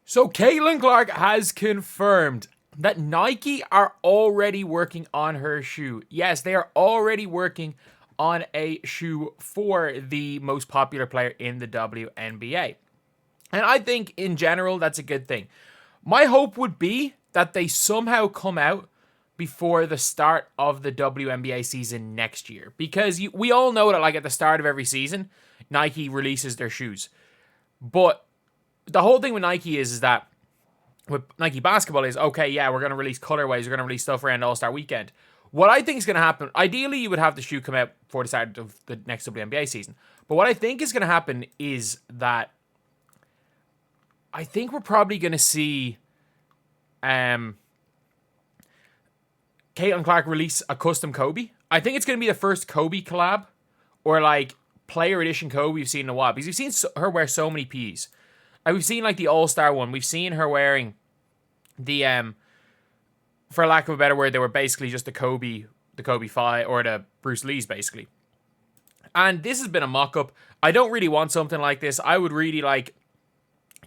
So Caitlin Clark has confirmed that Nike are already working on her shoe. Yes, they are already working on a shoe for the most popular player in the WNBA. And I think in general that's a good thing. My hope would be that they somehow come out before the start of the WNBA season next year. Because we all know that like at the start of every season, Nike releases their shoes. But the whole thing with Nike is that with Nike basketball is, okay, yeah, we're going to release colorways, we're going to release stuff around All-Star Weekend. What I think is going to happen, ideally you would have the shoe come out before the start of the next WNBA season. But what I think is going to happen is that I think we're probably going to see Caitlin Clark release a custom Kobe. I think it's going to be the first Kobe collab or like player edition Kobe we've seen in a while, because we've seen her wear so many P's. We've seen like the All-Star one. We've seen her wearing the for lack of a better word, they were basically just the Kobe 5 or the Bruce Lee's basically. And this has been a mock-up. I don't really want something like this. I would really like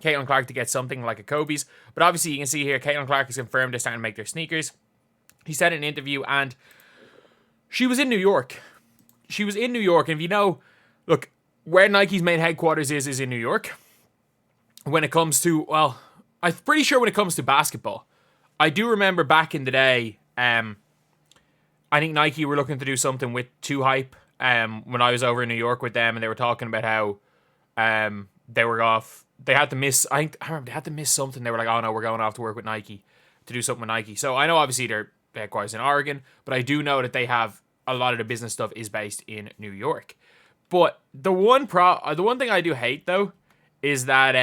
Caitlin Clark to get something like a Kobe's. But obviously you can see here, Caitlin Clark has confirmed they're starting to make their sneakers. He said in an interview, and she was in New York. She was in New York, and if you know, look, where Nike's main headquarters is in New York. When it comes to, well, I'm pretty sure when it comes to basketball. I do remember back in the day, I think Nike were looking to do something with 2Hype when I was over in New York with them, and they were talking about how they were off. They had to miss, I remember they had to miss something. They were like, oh no, we're going off to work with Nike, to do something with Nike. So I know obviously they're headquarters in Oregon, but I do know that they have a lot of the business stuff is based in New York. But the one thing I do hate though is that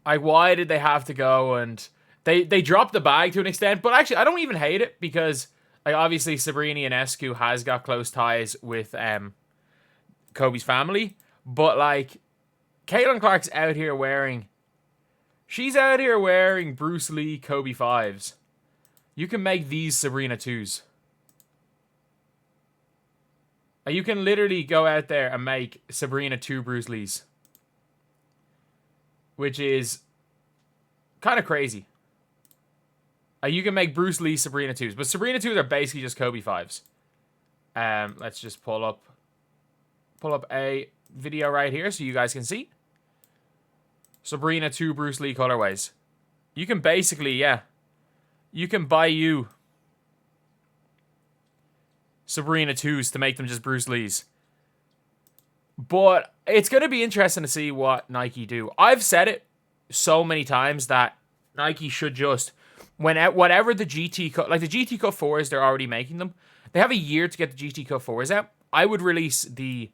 why did they have to go and they dropped the bag to an extent, but actually I don't even hate it because like obviously Sabrina Ionescu has got close ties with Kobe's family, but like Caitlin Clark's out here wearing Bruce Lee Kobe 5s. You can make these Sabrina 2s. You can literally go out there and make Sabrina 2 Bruce Lees. Which is kind of crazy. You can make Bruce Lee Sabrina 2s. But Sabrina 2s are basically just Kobe 5s. Let's just pull up a video right here so you guys can see. Sabrina 2 Bruce Lee colorways. You can basically, yeah. You can buy you Sabrina 2s to make them just Bruce Lees. But it's going to be interesting to see what Nike do. I've said it so many times that Nike should just, whatever the GT Cut, like the GT Cut 4s, they're already making them. They have a year to get the GT Cut 4s out. I would release the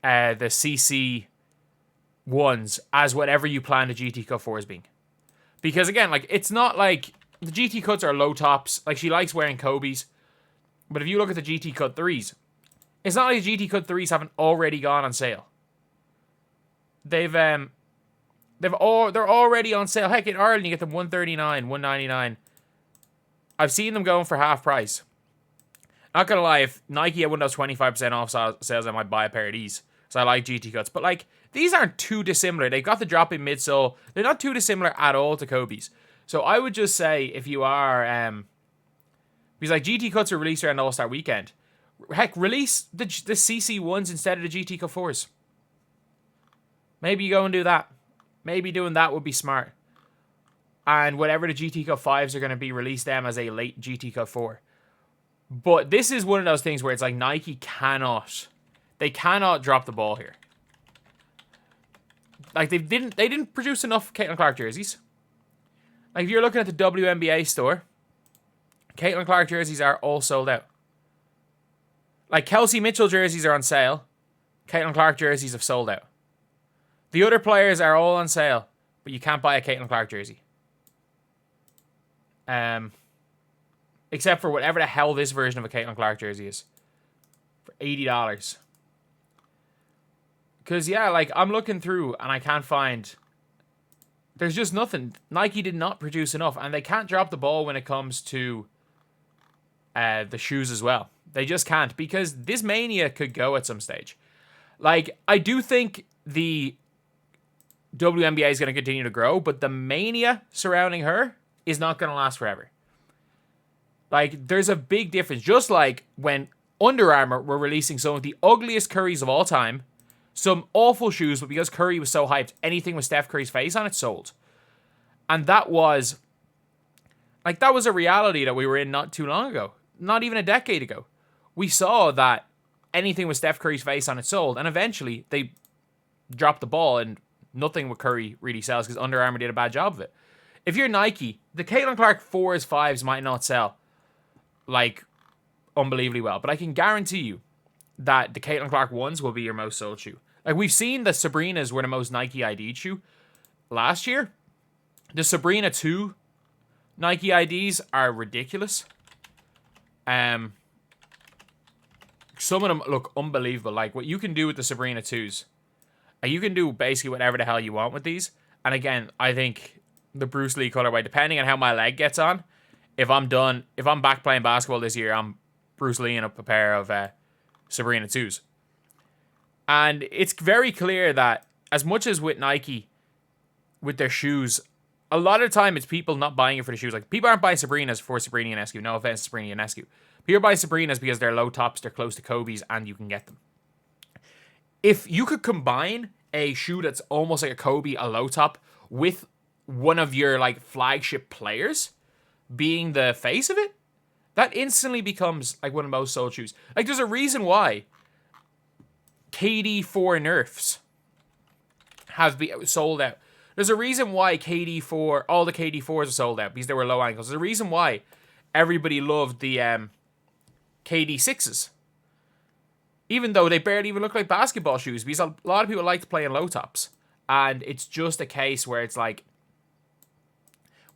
CC 1s as whatever you plan the GT Cut 4s being. Because again, like it's not like the GT Cuts are low tops. Like she likes wearing Kobe's. But if you look at the GT Cut 3s, it's not like the GT Cut 3s haven't already gone on sale. They're already on sale. Heck, in Ireland you get them $139, $199. I've seen them going for half price. Not gonna lie, if Nike had one of those 25% off sales, I might buy a pair of these. So I like GT Cuts. But like, these aren't too dissimilar. They've got the drop in midsole. They're not too dissimilar at all to Kobe's. So I would just say, if you are, because like GT Cuts are released around All-Star Weekend. Heck, release the CC 1s instead of the GT Cut 4s. Maybe you go and do that. Maybe doing that would be smart. And whatever the GT Cut 5s are going to be, release them as a late GT Cut 4. But this is one of those things where it's like Nike cannot drop the ball here. Like they didn't produce enough Caitlin Clark jerseys. Like if you're looking at the WNBA store, Caitlin Clark jerseys are all sold out. Like Kelsey Mitchell jerseys are on sale. Caitlin Clark jerseys have sold out. The other players are all on sale, but you can't buy a Caitlin Clark jersey. Except for whatever the hell this version of a Caitlin Clark jersey is. For $80. Because, yeah, like, I'm looking through and I can't find... There's just nothing. Nike did not produce enough. And they can't drop the ball when it comes to the shoes as well. They just can't. Because this mania could go at some stage. Like, I do think the WNBA is going to continue to grow, but the mania surrounding her is not going to last forever. Like, there's a big difference. Just like when Under Armour were releasing some of the ugliest Currys of all time, some awful shoes, but because Curry was so hyped, anything with Steph Curry's face on it sold. And that was a reality that we were in not too long ago. Not even a decade ago. We saw that anything with Steph Curry's face on it sold, and eventually they dropped the ball and nothing with Curry really sells because Under Armour did a bad job of it. If you're Nike, the Caitlin Clark 4s, 5s might not sell like unbelievably well, but I can guarantee you that the Caitlin Clark 1s will be your most sold shoe. Like, we've seen the Sabrinas were the most Nike ID'd shoe last year. The Sabrina 2 Nike IDs are ridiculous. Some of them look unbelievable. Like, what you can do with the Sabrina 2s. You can do basically whatever the hell you want with these. And again, I think the Bruce Lee colorway, depending on how my leg gets on, if I'm back playing basketball this year, I'm Bruce Lee in a pair of Sabrina 2s. And it's very clear that as much as with Nike, with their shoes, a lot of the time it's people not buying it for the shoes. Like, people aren't buying Sabrinas for Sabrina Ionescu. No offense to Sabrina Ionescu. People buy Sabrinas because they're low tops, they're close to Kobe's, and you can get them. If you could combine a shoe that's almost like a Kobe, a low top, with one of your like flagship players being the face of it, that instantly becomes like one of the most sold shoes. Like, there's a reason why KD 4 Nerfs have been sold out. There's a reason why KD 4, all the KD 4s are sold out because they were low ankles. There's a reason why everybody loved the KD 6s. Even though they barely even look like basketball shoes, because a lot of people like to play in low tops. And it's just a case where it's like,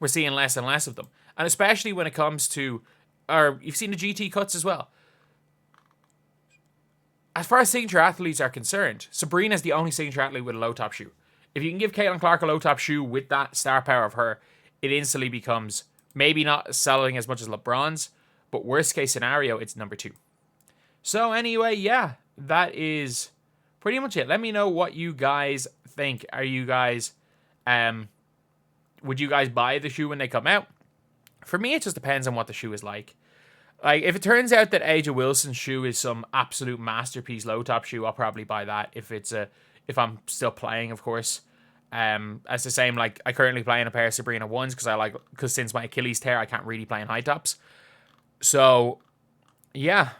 we're seeing less and less of them. And especially when it comes to, or you've seen the GT cuts as well. As far as signature athletes are concerned, Sabrina's the only signature athlete with a low top shoe. If you can give Caitlin Clark a low top shoe with that star power of her, it instantly becomes maybe not selling as much as LeBron's, but worst case scenario, it's number 2. So anyway, yeah, that is pretty much it. Let me know what you guys think. Are you guys, would you guys buy the shoe when they come out? For me, it just depends on what the shoe is like. Like, if it turns out that A'ja Wilson's shoe is some absolute masterpiece low top shoe, I'll probably buy that. If I'm still playing, of course. As the same, like, I currently play in a pair of Sabrina 1s because since my Achilles tear, I can't really play in high tops. So, yeah.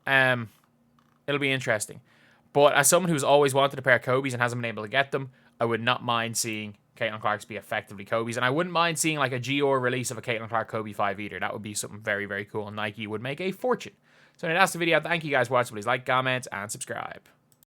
It'll be interesting. But as someone who's always wanted a pair of Kobe's and hasn't been able to get them, I would not mind seeing Caitlin Clark's be effectively Kobe's. And I wouldn't mind seeing like a Gior release of a Caitlin Clark Kobe 5 either. That would be something very, very cool. And Nike would make a fortune. So that's the video. Thank you guys for watching. Please like, comment, and subscribe.